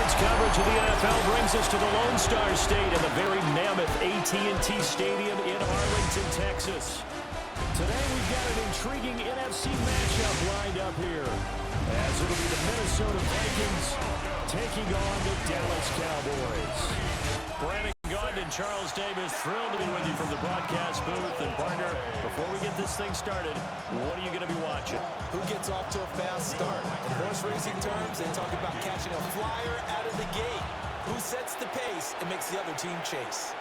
Tonight's coverage of the NFL brings us to the Lone Star State and the very mammoth AT&T Stadium in Arlington, Texas. Today we've got an intriguing NFC matchup lined up here, as it'll be the Minnesota Vikings taking on the Dallas Cowboys. Brandon Gaudin and Charles Davis, thrilled to be with you from the broadcast booth. And partner, before we get this thing started, what are you going to be watching? Who gets off to a fast start? In horse racing terms, they talk about catching a flyer out of the gate. Who sets the pace and makes the other team chase?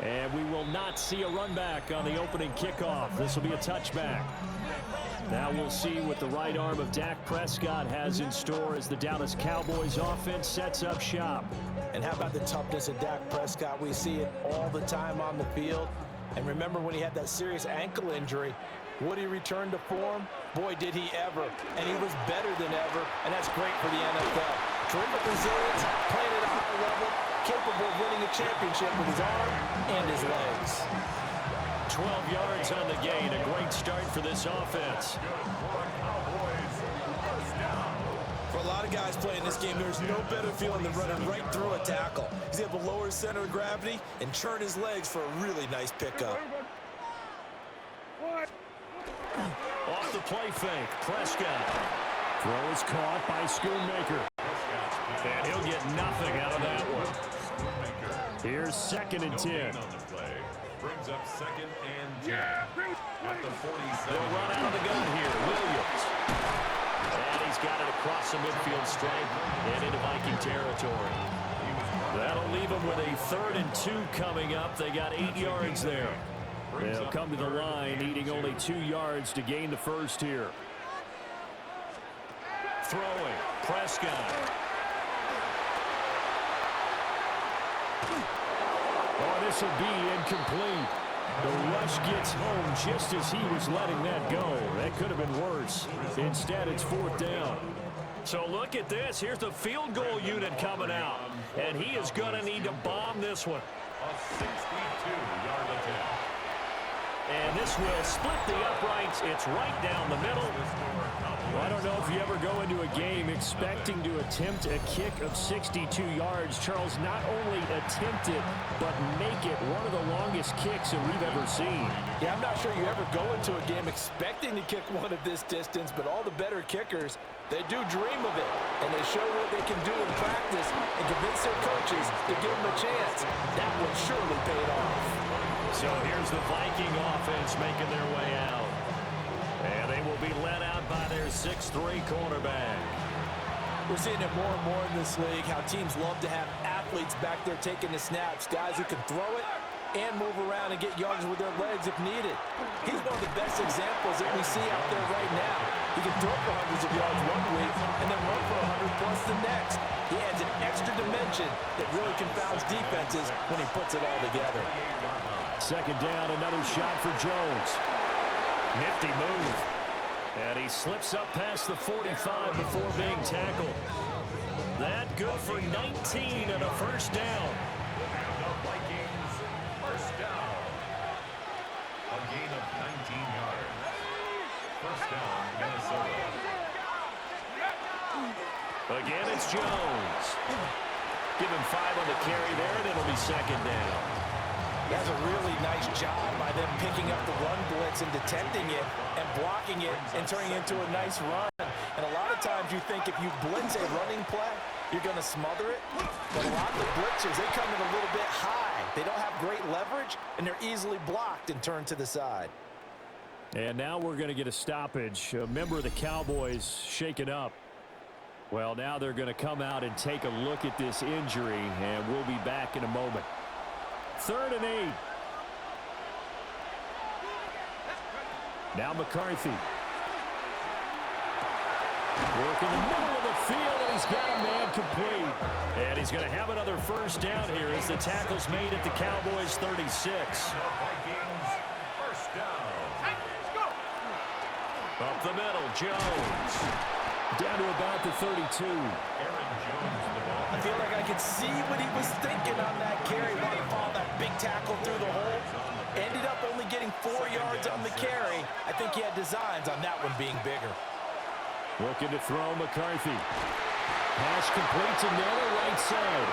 And we will not see a run back on the opening kickoff. This will be a touchback. Now we'll see what the right arm of Dak Prescott has in store as the Dallas Cowboys offense sets up shop. And how about the toughness of Dak Prescott? We see it all the time on the field. And remember when he had that serious ankle injury, would he return to form? Boy, did he ever. And he was better than ever, and that's great for the NFL. Terrific resilience, playing at a high level, capable of winning a championship with his arm and his legs. 12 yards on the gain, a great start for this offense. For a lot of guys playing this game, there's no better feeling than running right through a tackle. He's able to lower his center of gravity and churn his legs for a really nice pickup. Off the play fake, Prescott. Throw is caught by Schoonmaker. And he'll get nothing out of that one. Here's 2nd and 10. Brings up 2nd and 10. At the 47. They'll run out of the gun here. Williams. And he's got it across the midfield stripe and into Viking territory. That'll leave them with a 3rd and 2 coming up. They got 8 yards there. They'll come to the line, needing only 2 yards to gain the first here. Throwing. Prescott. Oh, this will be incomplete. The rush gets home just as he was letting that go. That could have been worse. Instead, it's 4th down. So look at this. Here's the field goal unit coming out. And he is going to need to bomb this one. A 62-yard attempt. And this will split the uprights. It's right down the middle. Well, I don't know if you ever go into a game expecting to attempt a kick of 62 yards. Charles, not only attempt it, but make it one of the longest kicks that we've ever seen. Yeah, I'm not sure you ever go into a game expecting to kick one of this distance, but all the better kickers, they do dream of it, and they show what they can do in practice and convince their coaches to give them a chance. That one surely paid off. So here's the Viking offense making their way out. And they will be led out by their 6'3" cornerback. We're seeing it more and more in this league, how teams love to have athletes back there taking the snaps, guys who can throw it and move around and get yards with their legs if needed. He's one of the best examples that we see out there right now. He can throw for hundreds of yards one week and then run for 100+ the next. He adds an extra dimension that really confounds defenses when he puts it all together. 2nd down, another shot for Jones. Nifty move. And he slips up past the 45 before being tackled. That good for 19 and a 1st down. The Vikings, 1st down. A gain of 19 yards. 1st down, Minnesota. Again, it's Jones. Give him 5 on the carry there, and it'll be 2nd down. That's a really nice job by them picking up the run blitz and detecting it and blocking it and turning it into a nice run. And a lot of times you think if you blitz a running play, you're going to smother it. But a lot of the blitzers, they come in a little bit high. They don't have great leverage, and they're easily blocked and turned to the side. And now we're going to get a stoppage. A member of the Cowboys shaken up. Well, now they're going to come out and take a look at this injury, and we'll be back in a moment. 3rd and 8. Now McCarthy. Work in the middle of the field, and he's got a man complete. And he's going to have another 1st down here as the tackle's made at the Cowboys 36. Vikings, 1st down. Up the middle, Jones. Down to about the 32. I feel like I could see what he was thinking on that carry when he followed that big tackle through the hole. Ended up only getting 4 yards on the carry. I think he had designs on that one being bigger. Looking to throw McCarthy. Pass complete to Miller, right side.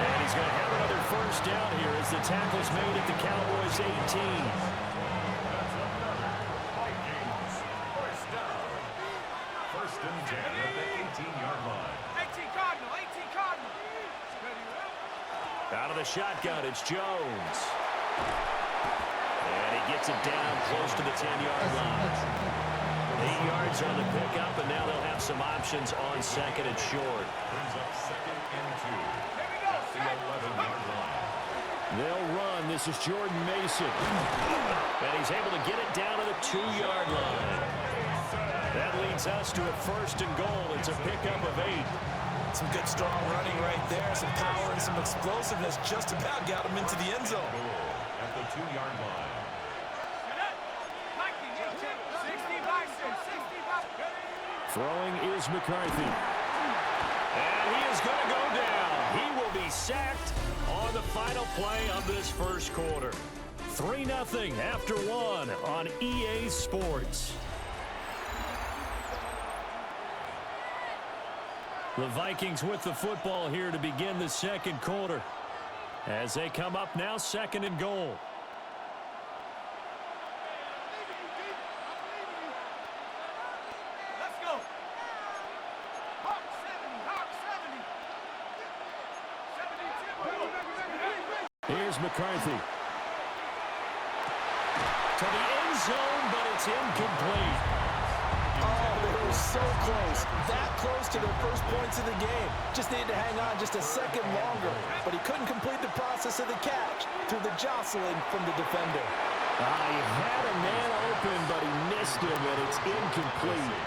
And he's going to have another first down here as the tackle's made at the Cowboys' 18. Vikings, first down. First and 10 at the 18-yard line. 18 Cardinal, 18 Cardinal. Out of the shotgun, it's Jones. And he gets it down close to the 10-yard line. 8 yards on the pickup, and now they'll have some options on second and short. Brings up second and 2 at the 11-yard line. They'll run. This is Jordan Mason. And he's able to get it down to the 2-yard line. That leads us to a first and goal. It's a pickup of 8. Some good, strong running right there. Some power and some explosiveness just about got him into the end zone. At the 2-yard line. Throwing is McCarthy. And he is going to go down. He will be sacked on the final play of this first quarter. 3-0 after 1 on EA Sports. The Vikings with the football here to begin the second quarter. As they come up now, second and goal. Here's McCarthy. To the end zone, but it's incomplete. Oh, they were so close. That close to their first points of the game. Just needed to hang on just a second longer. But he couldn't complete the process of the catch through the jostling from the defender. He had a man open, but he missed him, and it's incomplete.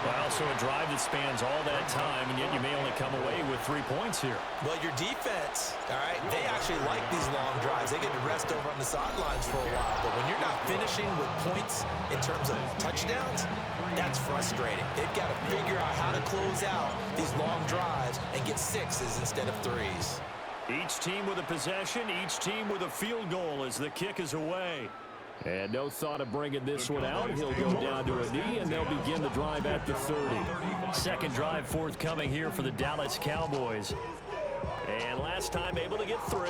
Well, so a drive that spans all that time, and yet you may only come away with 3 points here. Well, your defense, all right, they actually like these long drives. They get to rest over on the sidelines for a while. But when you're not finishing with points in terms of touchdowns, that's frustrating. They've got to figure out how to close out these long drives and get 6s instead of 3s. Each team with a possession, each team with a field goal as the kick is away. And no thought of bringing this one out. He'll go down to a knee, and they'll begin the drive at the 30. Second drive forthcoming here for the Dallas Cowboys. And last time able to get 3.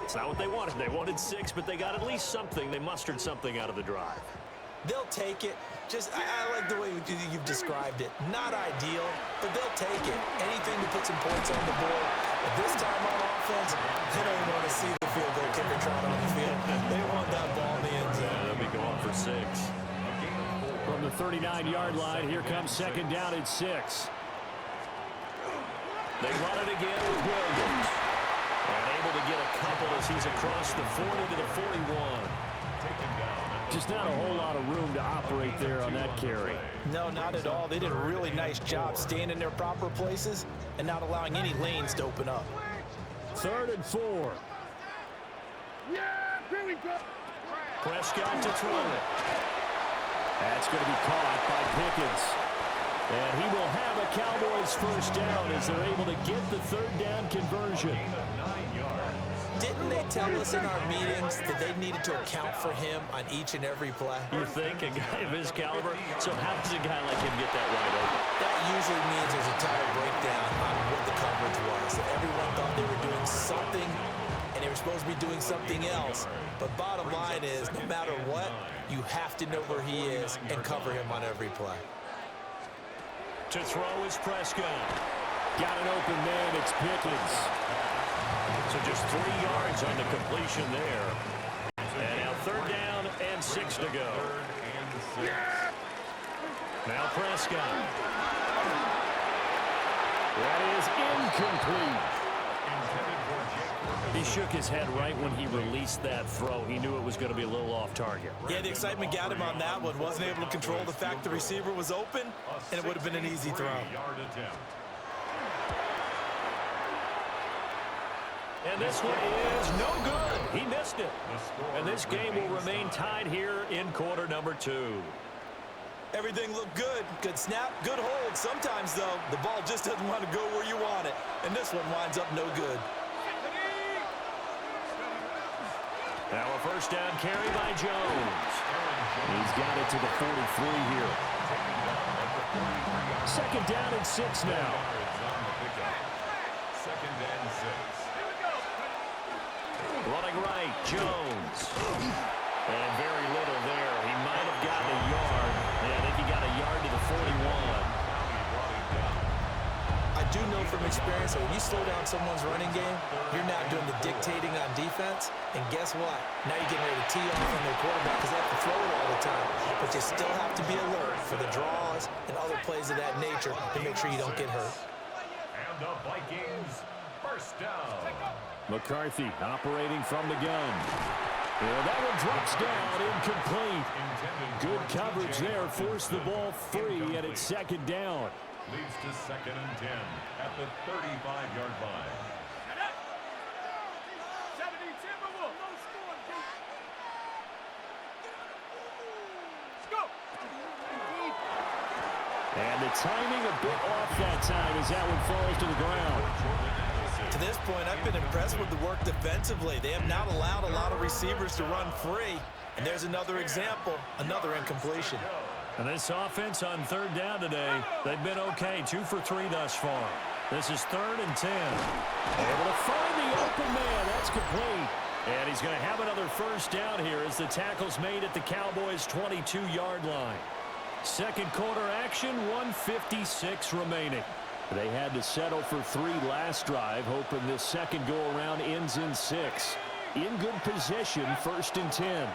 It's not what they wanted. They wanted 6, but they got at least something. They mustered something out of the drive. They'll take it. I like the way you've described it. Not ideal, but they'll take it. Anything to put some points on the board. But this time on offense, they don't want to see the field goal kicker trot on the field. They want that ball in the end zone. They'll be going for 6. From the 39-yard line, here comes second down at 6. They run it again with Williams. And able to get a couple as he's across the 40 to the 41. Just not a whole lot of room to operate there on that carry. No, not at all. They did a really nice job staying in their proper places and not allowing any lanes to open up. 3rd and 4. Yeah, here we go. Prescott to throw it. That's going to be caught by Pickens. And he will have a Cowboys first down as they're able to get the 3rd down conversion. Didn't they tell us in our meetings that they needed to account for him on each and every play? You think? A guy of his caliber? So how does a guy like him get that wide open? That usually means there's a total breakdown on what the coverage was. That everyone thought they were doing something, and they were supposed to be doing something else. But bottom line is, no matter what, you have to know where he is and cover him on every play. To throw is Prescott. Got an open man. It's Pickens. So just 3 yards on the completion there. And now 3rd down and 6 to go. Now Prescott. That is incomplete. He shook his head right when he released that throw. He knew it was going to be a little off target. Yeah, the excitement got him on that one. Wasn't able to control the fact the receiver was open, and it would have been an easy throw. And this one is no good. He missed it. And this game will remain tied here in quarter number 2. Everything looked good. Good snap, good hold. Sometimes, though, the ball just doesn't want to go where you want it. And this one winds up no good. Now a first down carry by Jones. He's got it to the 43 here. Second down and 6 now. from experience that when you slow down someone's running game, you're now doing the dictating on defense. And guess what? Now you're getting ready to tee off on their quarterback because they have to throw it all the time. But you still have to be alert for the draws and other plays of that nature to make sure you don't get hurt. And the Vikings, first down. McCarthy operating from the gun. And that one drops down, incomplete. Good coverage there, forced the ball free, and it's second down. Leads to 2nd and 10 at the 35-yard line. And the timing a bit off that time as that one falls to the ground. To this point, I've been impressed with the work defensively. They have not allowed a lot of receivers to run free. And there's another example, another incompletion. And this offense on third down today, they've been okay, 2 for 3 thus far. This is 3rd and 10. Able to find the open man. That's complete. And he's going to have another first down here as the tackle's made at the Cowboys' 22-yard line. Second quarter action, 1:56 remaining. They had to settle for 3 last drive, hoping this second go-around ends in 6. In good position, 1st and 10.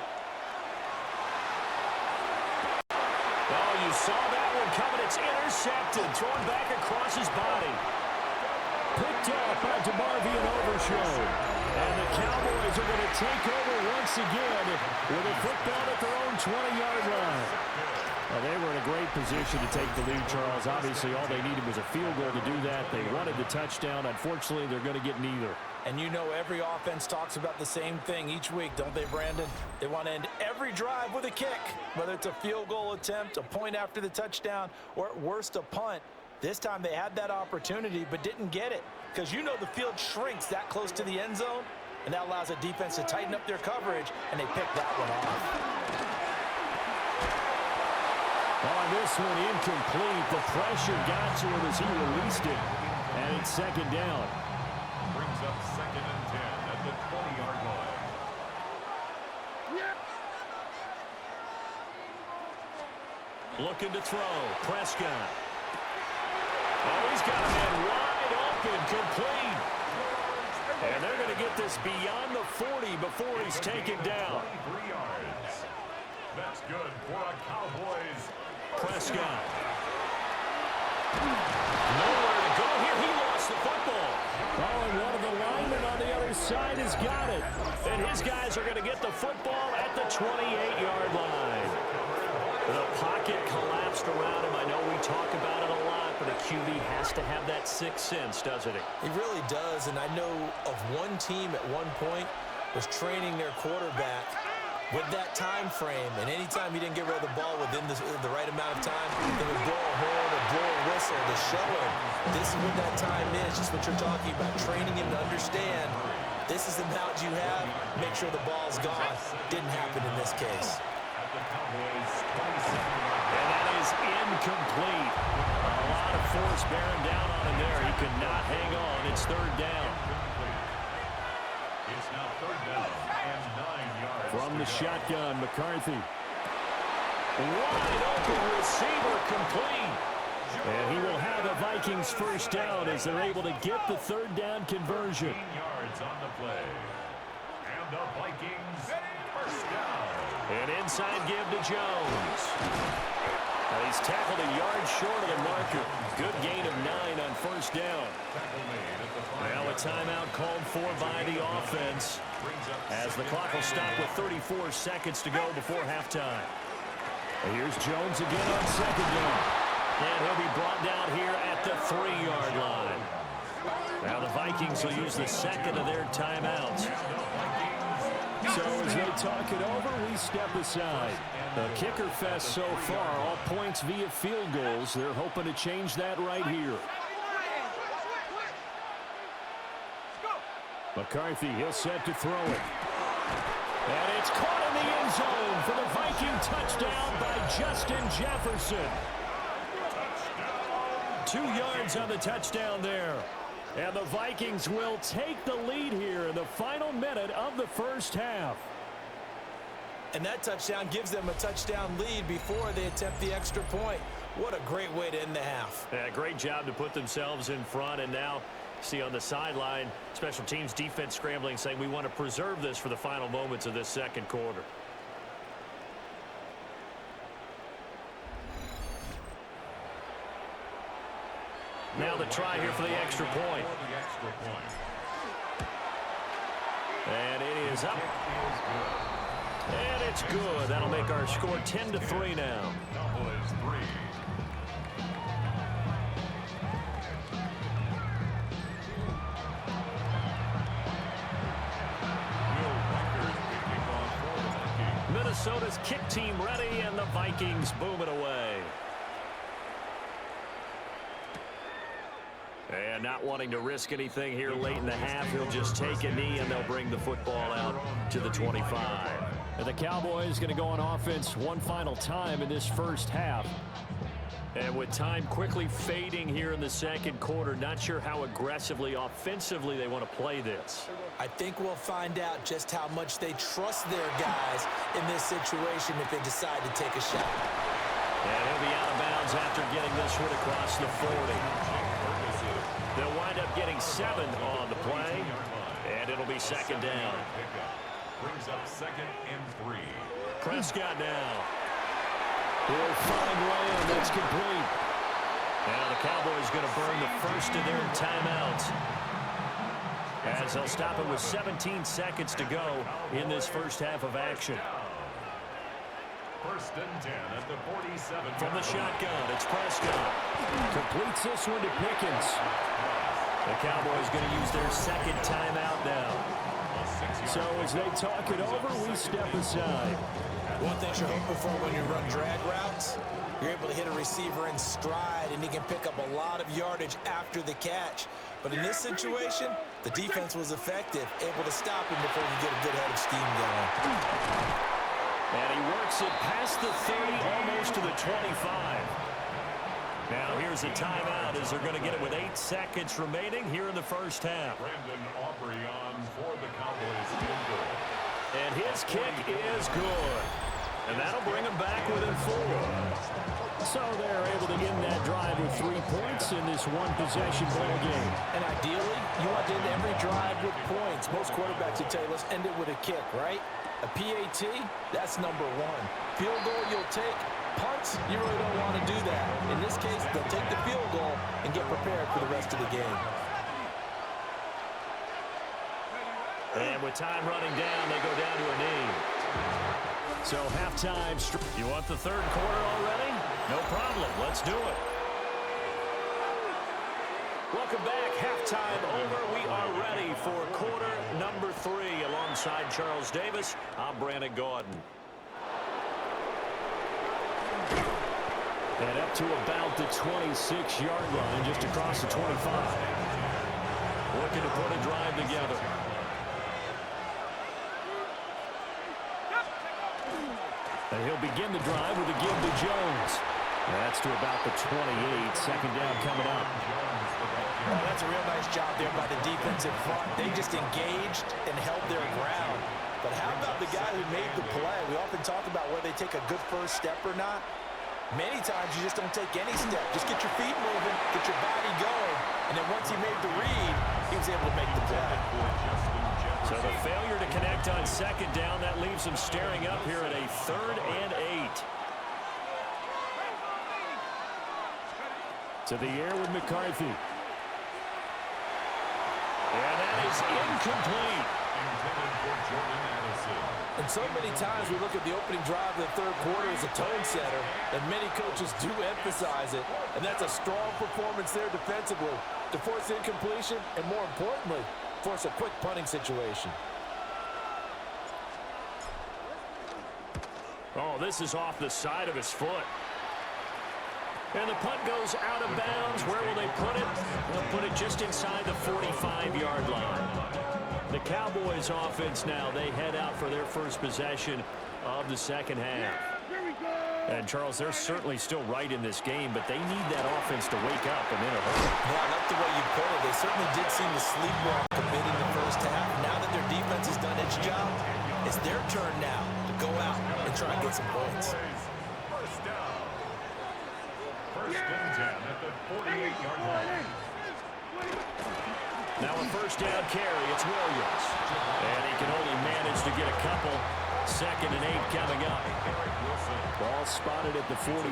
Oh, you saw that one coming. It's intercepted, thrown back across his body. Picked up by DeMarvion Overshow. And the Cowboys are going to take over once again with a football at their own 20-yard line. Well, they were in a great position to take the lead, Charles. Obviously, all they needed was a field goal to do that. They wanted the touchdown. Unfortunately, they're going to get neither. And you know every offense talks about the same thing each week, don't they, Brandon? They want to end every drive with a kick, whether it's a field goal attempt, a point after the touchdown, or at worst, a punt. This time they had that opportunity but didn't get it because you know the field shrinks that close to the end zone, and that allows a defense to tighten up their coverage, and they picked that one off. On this one, incomplete. The pressure got to him as he released it. And it's second down. Brings up 2nd and 10 at the 20-yard line. Looking to throw. Prescott. Oh, he's got a man wide open. Complete. And they're going to get this beyond the 40 before he's taken down. 23 yards. That's good for a Cowboys. Prescott. Nowhere to go here. He lost the football. Oh, and one of the linemen on the other side has got it. And his guys are going to get the football at the 28-yard line. The pocket collapsed around him. I know we talk about it a lot, but a QB has to have that sixth sense, doesn't he? He really does, and I know of one team at one point was training their quarterback with that time frame, and anytime he didn't get rid of the ball within the right amount of time, they would blow a horn or blow a whistle to show him this is what that time is, just what you're talking about, training him to understand this is the amount you have, make sure the ball's gone. Didn't happen in this case. And that is incomplete. A lot of force bearing down on him there. He could not hang on. It's third down. It's now third down and 9 yards. From the shotgun, McCarthy. Wide open receiver, complete. And he will have a Vikings first down as they're able to get the third down conversion. 15 yards on the play. And the Vikings first down. An inside give to Jones. And he's tackled a yard short of the marker. Good gain of 9 on first down. Now a timeout called for by the offense as the clock will stop with 34 seconds to go before halftime. And here's Jones again on second down. And he'll be brought down here at the 3-yard line. Now the Vikings will use the second of their timeouts. So as they talk it over, we step aside. The kicker fest so far, all points via field goals. They're hoping to change that right here. McCarthy, he'll set to throw it. And it's caught in the end zone for the Viking touchdown by Justin Jefferson. 2 yards on the touchdown there. And the Vikings will take the lead here in the final minute of the first half. And that touchdown gives them a touchdown lead before they attempt the extra point. What a great way to end the half. Yeah, great job to put themselves in front, and now see on the sideline, special teams defense scrambling, saying we want to preserve this for the final moments of this second quarter. Now the try here for the extra point. And it is up. And it's good. That'll make our score 10-3 now. Cowboys 3. Minnesota's kick team ready, and the Vikings boom it away. And not wanting to risk anything here late in the half, he'll just take a knee, and they'll bring the football out to the 25. And the Cowboys going to go on offense one final time in this first half. And with time quickly fading here in the second quarter, not sure how aggressively, offensively they want to play this. I think we'll find out just how much they trust their guys in this situation if they decide to take a shot. And he'll be out of bounds after getting this one across the 40. They'll wind up getting 7 on the play, and it'll be second down. Brings up 2nd and 3. Prescott now. He'll find Lamb. That's complete. Now the Cowboys going to burn the first of their timeouts, as they'll stop it with 17 seconds to go in this first half of action. 1st and 10 at the 47. From the shotgun, it's Prescott. Completes this one to Pickens. The Cowboys going to use their second timeout now. So as they talk it over, we step aside. One thing you're hoping for when you run drag routes, you're able to hit a receiver in stride, and he can pick up a lot of yardage after the catch. But in this situation, the defense was effective, able to stop him before he get a good head of steam going. And he works it past the 30, almost to the 25. Now here's a timeout as they're going to get it with 8 seconds remaining here in the first half. Brandon Aubrey on for the Cowboys field goal. And his kick is good. And that'll bring them back within 4. So they're able to end that drive with 3 points in this one-possession ball game. And ideally, you want to end every drive with points. Most quarterbacks would tell you, let's end it with a kick, right? A PAT, that's number 1. Field goal you'll take. Punts, you really don't want to do that. In this case, they'll take the field goal and get prepared for the rest of the game. And with time running down, they go down to a knee. So halftime. You want the third quarter already? No problem. Let's do it. Welcome back. Halftime over. We are ready for quarter number 3. Alongside Charles Davis, I'm Brandon Gaudin. And up to about the 26-yard line, just across the 25. Looking to put a drive together. And he'll begin the drive with a give to Jones. That's to about the 28. Second down coming up. Oh, that's a real nice job there by the defensive front. They just engaged and held their ground. But how about the guy who made the play? We often talk about whether they take a good first step or not. Many times you just don't take any step. Just get your feet moving, get your body going, and then once he made the read, he was able to make the play. So the failure to connect on second down, that leaves them staring up here at a 3rd and 8. To the air with McCarthy. And that is incomplete. And so many times we look at the opening drive of the third quarter as a tone setter, and many coaches do emphasize it. And that's a strong performance there defensively to force incompletion and, more importantly, force a quick punting situation. Oh, this is off the side of his foot. And the punt goes out of bounds. Where will they put it? They'll put it just inside the 45-yard line. The Cowboys offense now, they head out for their first possession of the second half. And, Charles, they're certainly still right in this game, but they need that offense to wake up and in a hurry. Yeah, I like the way you put it. They certainly did seem to sleepwalk a bit in the first half. Now that their defense has done its job, it's their turn now to go out and try and get some points. First and 10 at the 48-yard line. Now a first down carry. It's Williams. And he can only manage to get a couple. 2nd and 8 coming up. Ball spotted at the 45.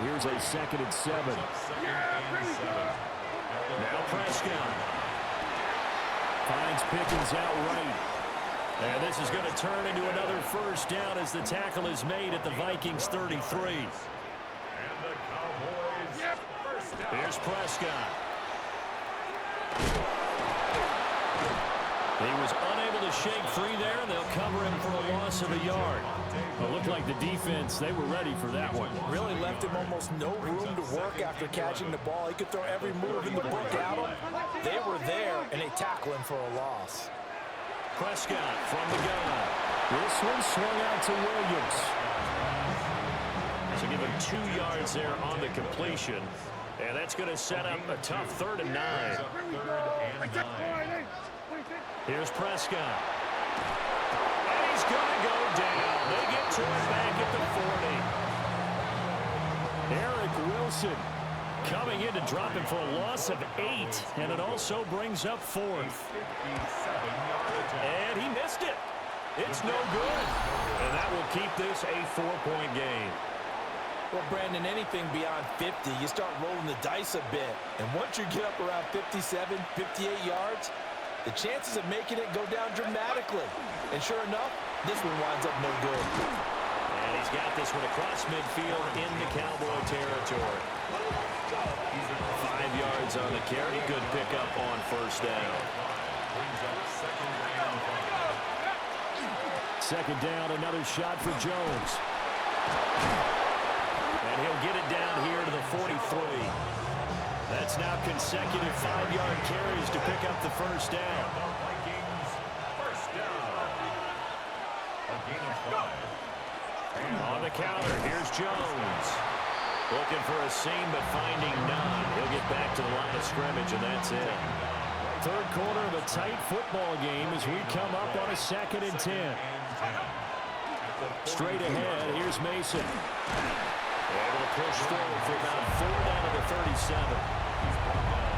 Here's a 2nd and 7. Now Prescott finds Pickens out right. And this is going to turn into another first down as the tackle is made at the Vikings 33. And the Cowboys first down. Here's Prescott. He was unable to shake free there. They'll cover him for a loss of a yard. It looked like the defense, they were ready for that one. Really left him almost no room to work after catching the ball. He could throw every move in the book at him. They were there, and they tackled him for a loss. Prescott from the gun. This one swung out to Williams. So give him 2 yards there on the completion. And that's going to set up a tough 3rd and 9. Here's Prescott. And he's going to go down. They get to him back at the 40. Eric Wilson coming in to drop him for a loss of 8. And it also brings up 4th. And he missed it. It's no good. And that will keep this a 4-point game. Well, Brandon, anything beyond 50, you start rolling the dice a bit. And once you get up around 57, 58 yards, the chances of making it go down dramatically. And sure enough, this one winds up no good. And he's got this one across midfield into Cowboy territory. 5 yards on the carry. Good pickup on first down. 2nd down, another shot for Jones. And he'll get it down here to the 43. That's now consecutive 5-yard carries to pick up the first down. Vikings first down. A gain of 5. On the counter, here's Jones. Looking for a seam, but finding none. He'll get back to the line of scrimmage, and that's it. 3rd quarter of a tight football game as we come up on a 2nd and 10. Straight ahead, here's Mason. Able to push forward for about 4 down to the 37.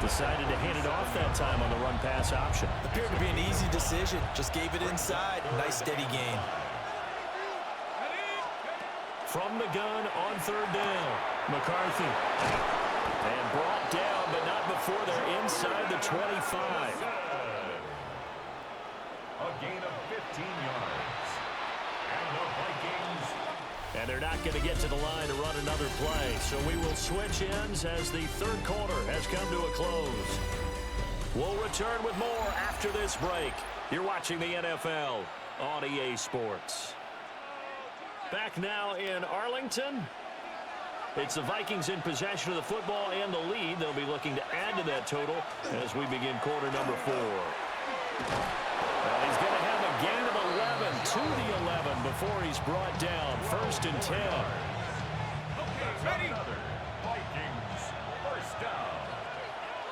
Decided to hand it off that time on the run-pass option. Appeared to be an easy decision. Just gave it inside. Nice, steady gain. From the gun on 3rd down, McCarthy. And brought down, but not before they're inside the 25. A gain of 15 yards. And the Vikings. And they're not going to get to the line to run another play. So we will switch ends as the 3rd quarter has come to a close. We'll return with more after this break. You're watching the NFL on EA Sports. Back now in Arlington. It's the Vikings in possession of the football and the lead. They'll be looking to add to that total as we begin quarter number 4. Well, he's going to have a gain of 11 to the 11 before he's brought down. 1st and 10. Ready? Vikings first down.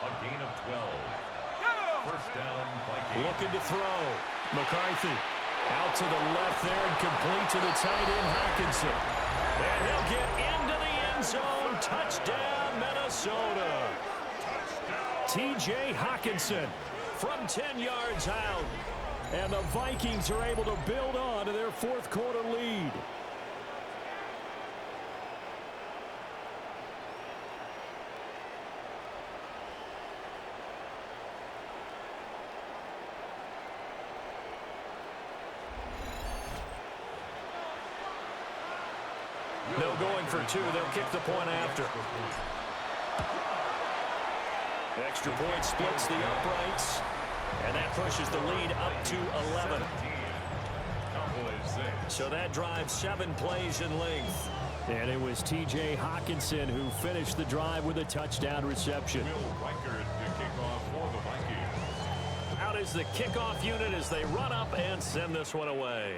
A gain of 12. First down, Vikings. Looking to throw. McCarthy out to the left there and complete to the tight end, Hockenson. And he'll get into the end zone. Touchdown, Minnesota. T.J. Hockenson from 10 yards out. And the Vikings are able to build on to their 4th quarter lead. No going for 2. They'll kick the point after. Extra point splits the uprights. And that pushes the lead up to 11. So that drive 7 plays in length. And it was T.J. Hockenson who finished the drive with a touchdown reception. Out is the kickoff unit as they run up and send this one away.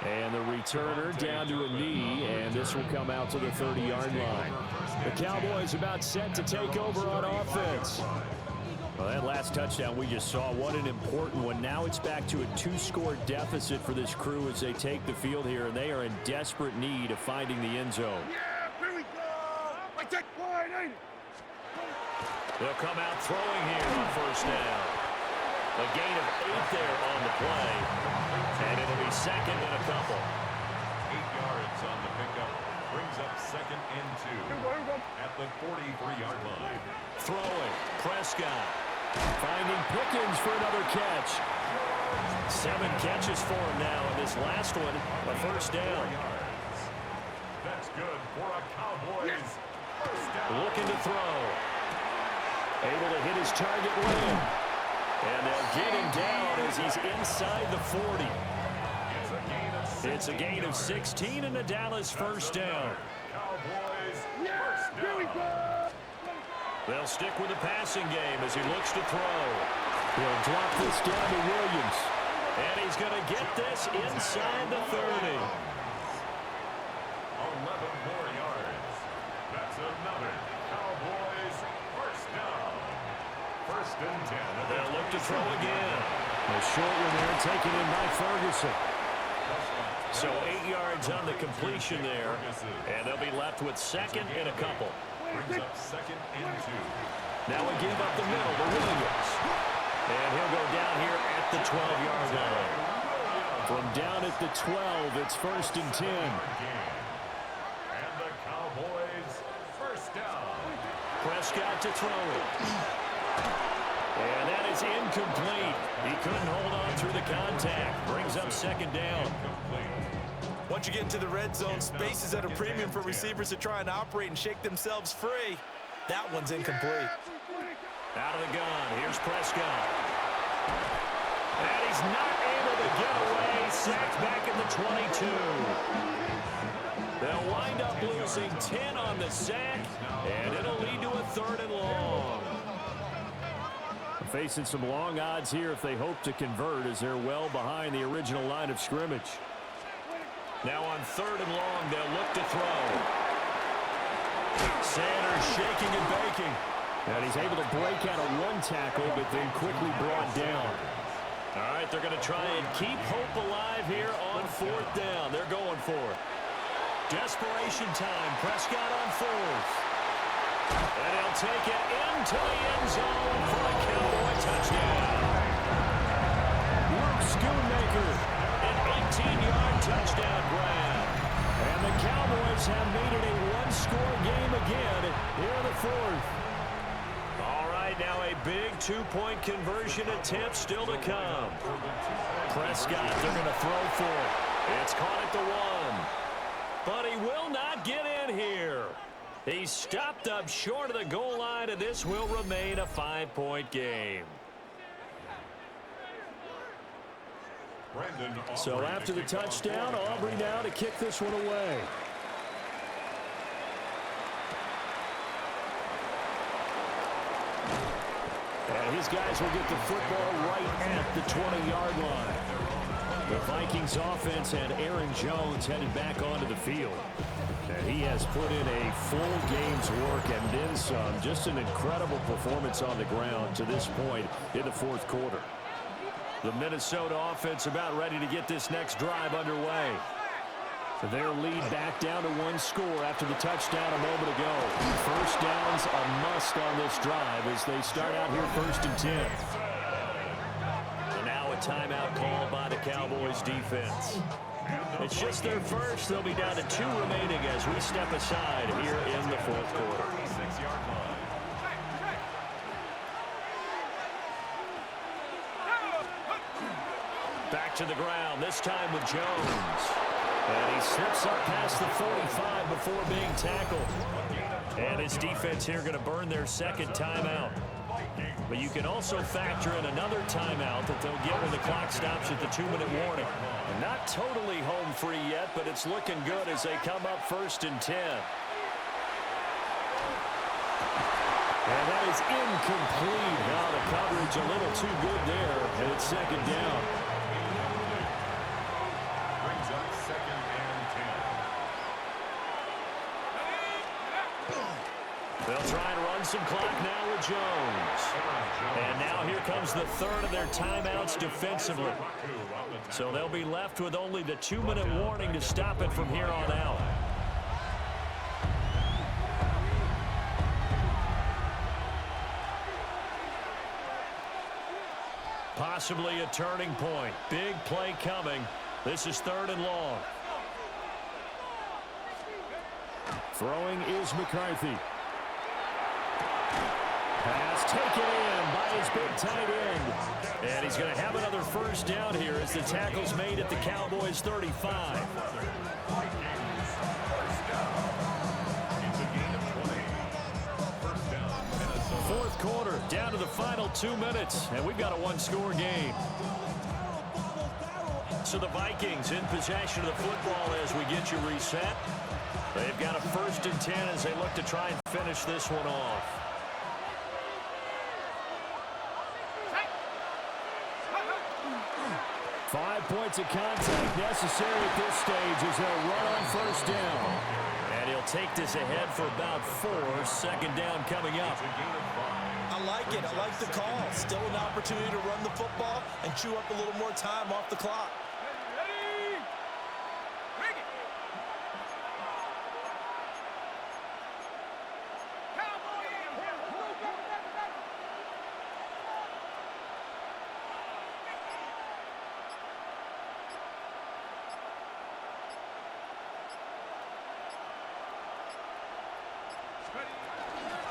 And the returner down to a knee, and this will come out to the 30-yard line. The Cowboys about set to take over on offense. Well, that last touchdown we just saw, what an important one. Now it's back to a 2-score deficit for this crew as they take the field here, and they are in desperate need of finding the end zone. Yeah, here we go. I take line, ain't it? They'll come out throwing here on first down. A gain of 8 there on the play, and it'll be second and a couple. 8 yards on the pickup. Brings up second and 2 at the 43-yard line. Throwing, Prescott. Finding Pickens for another catch. 7 catches for him now, and this last one, a first down. That's good for a Cowboys first down. Looking to throw. Able to hit his target limb. And they'll get him down as he's inside the 40. It's a gain of 16 and a Dallas first down. Cowboys first down. They'll stick with the passing game as he looks to throw. He'll drop this down to Williams. And he's going to get this inside the 30. 11 more yards. That's another Cowboys first down. First and 10. They'll look to throw again. A short one there taken in by Ferguson. So 8 yards on the completion there. And they'll be left with second and a couple. Brings up second and 2. Now a give up the middle to Williams. And he'll go down here at the 12-yard line. From down at the 12, it's first and 10. And the Cowboys first down. Prescott to throw it. And that is incomplete. He couldn't hold on through the contact. Brings up second down. Once you get into the red zone, space is at a premium for receivers to try and operate and shake themselves free. That one's incomplete. Out of the gun, here's Prescott. And he's not able to get away. Sacked back at the 22. They'll wind up losing 10 on the sack, and it'll lead to a third and long. Facing some long odds here if they hope to convert as they're well behind the original line of scrimmage. Now on third and long, they'll look to throw. Sanders shaking and baking. And he's able to break out of one tackle, but then quickly brought down. All right, they're going to try and keep hope alive here on fourth down. They're going for it. Desperation time. Prescott on fourth. And he'll take it into the end zone for a Cowboy touchdown. Luke Schoonmaker, an 18-yard touchdown grab. And the Cowboys have made it a one-score game again here in the fourth. All right, now a big two-point conversion attempt still to come. Prescott, they're going to throw for it. It's caught at the 1. But he will not get in here. He's stopped up short of the goal line, and this will remain a 5-point game. So after the touchdown, Aubrey now to kick this one away. And his guys will get the football right at the 20-yard line. The Vikings offense had Aaron Jones headed back onto the field. And he has put in a full game's work and then some. Just an incredible performance on the ground to this point in the fourth quarter. The Minnesota offense about ready to get this next drive underway. Their lead back down to 1 score after the touchdown a moment ago. First down's a must on this drive as they start out here first and 10. And now a timeout called by the Cowboys defense. It's just their first. They'll be down to 2 remaining as we step aside here in the fourth quarter. Back to the ground, this time with Jones. And he slips up past the 45 before being tackled. And his defense here going to burn their second timeout. But you can also factor in another timeout that they'll get when the clock stops at the 2-minute warning. Not totally home free yet, but it's looking good as they come up first and 10. And that is incomplete. Now the coverage a little too good there, and it's second down. Brings up second and 10. They'll try and run some clock now with Jones. And now here comes the third of their timeouts defensively. So they'll be left with only the 2-minute warning to stop it from here on out. Possibly a turning point. Big play coming. This is 3rd and long. Throwing is McCarthy. Pass taken in by his big tight end. And he's going to have another first down here as the tackle's made at the Cowboys 35. Fourth quarter, down to the final 2 minutes, and we've got a one-score game. So the Vikings in possession of the football as we get you reset. They've got a 1st and 10 as they look to try and finish this one off. Five points of contact necessary at this stage as they'll run on 1st down. And he'll take this ahead for about 4. 2nd down coming up. I like it. I like the call. Still an opportunity to run the football and chew up a little more time off the clock.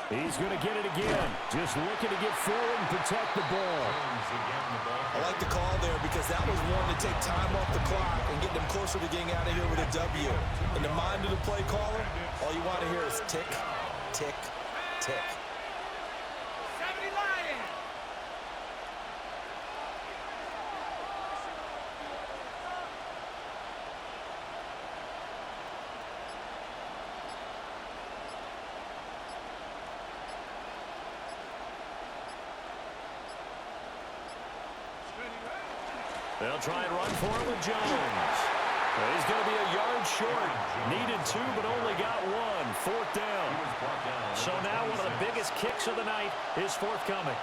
He's going to get it again. Just looking to get forward and protect the ball. I like the call there because that was one to take time off the clock and get them closer to getting out of here with a W. In the mind of the play caller, all you want to hear is tick, tick, tick. They'll try and run for it with Jones. He's going to be a yard short. Needed 2, but only got 1. 4th down. So now one of the biggest kicks of the night is forthcoming.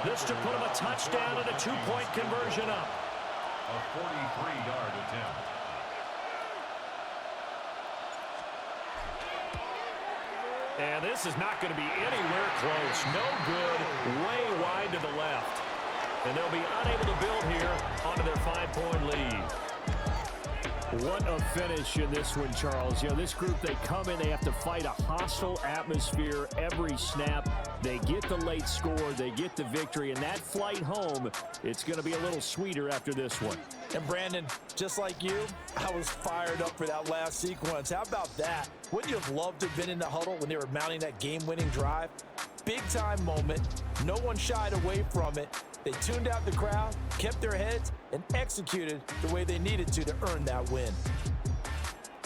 This to put him a touchdown and a 2-point conversion up. A 43-yard attempt. And this is not going to be anywhere close. No good. Way wide to the left. And they'll be unable to build here onto their 5-point lead. What a finish in this one, Charles. You know, this group, they come in, they have to fight a hostile atmosphere every snap. They get the late score, they get the victory, and that flight home, it's going to be a little sweeter after this one. And Brandon, just like you, I was fired up for that last sequence. How about that? Wouldn't you have loved to have been in the huddle when they were mounting that game-winning drive? Big-time moment. No one shied away from it. They tuned out the crowd, kept their heads, and executed the way they needed to earn that win.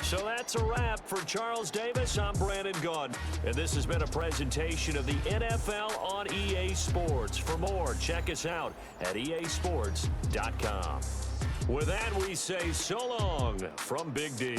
So that's a wrap for Charles Davis. I'm Brandon Gaudin, and this has been a presentation of the NFL on EA Sports. For more, check us out at easports.com. With that, we say so long from Big D.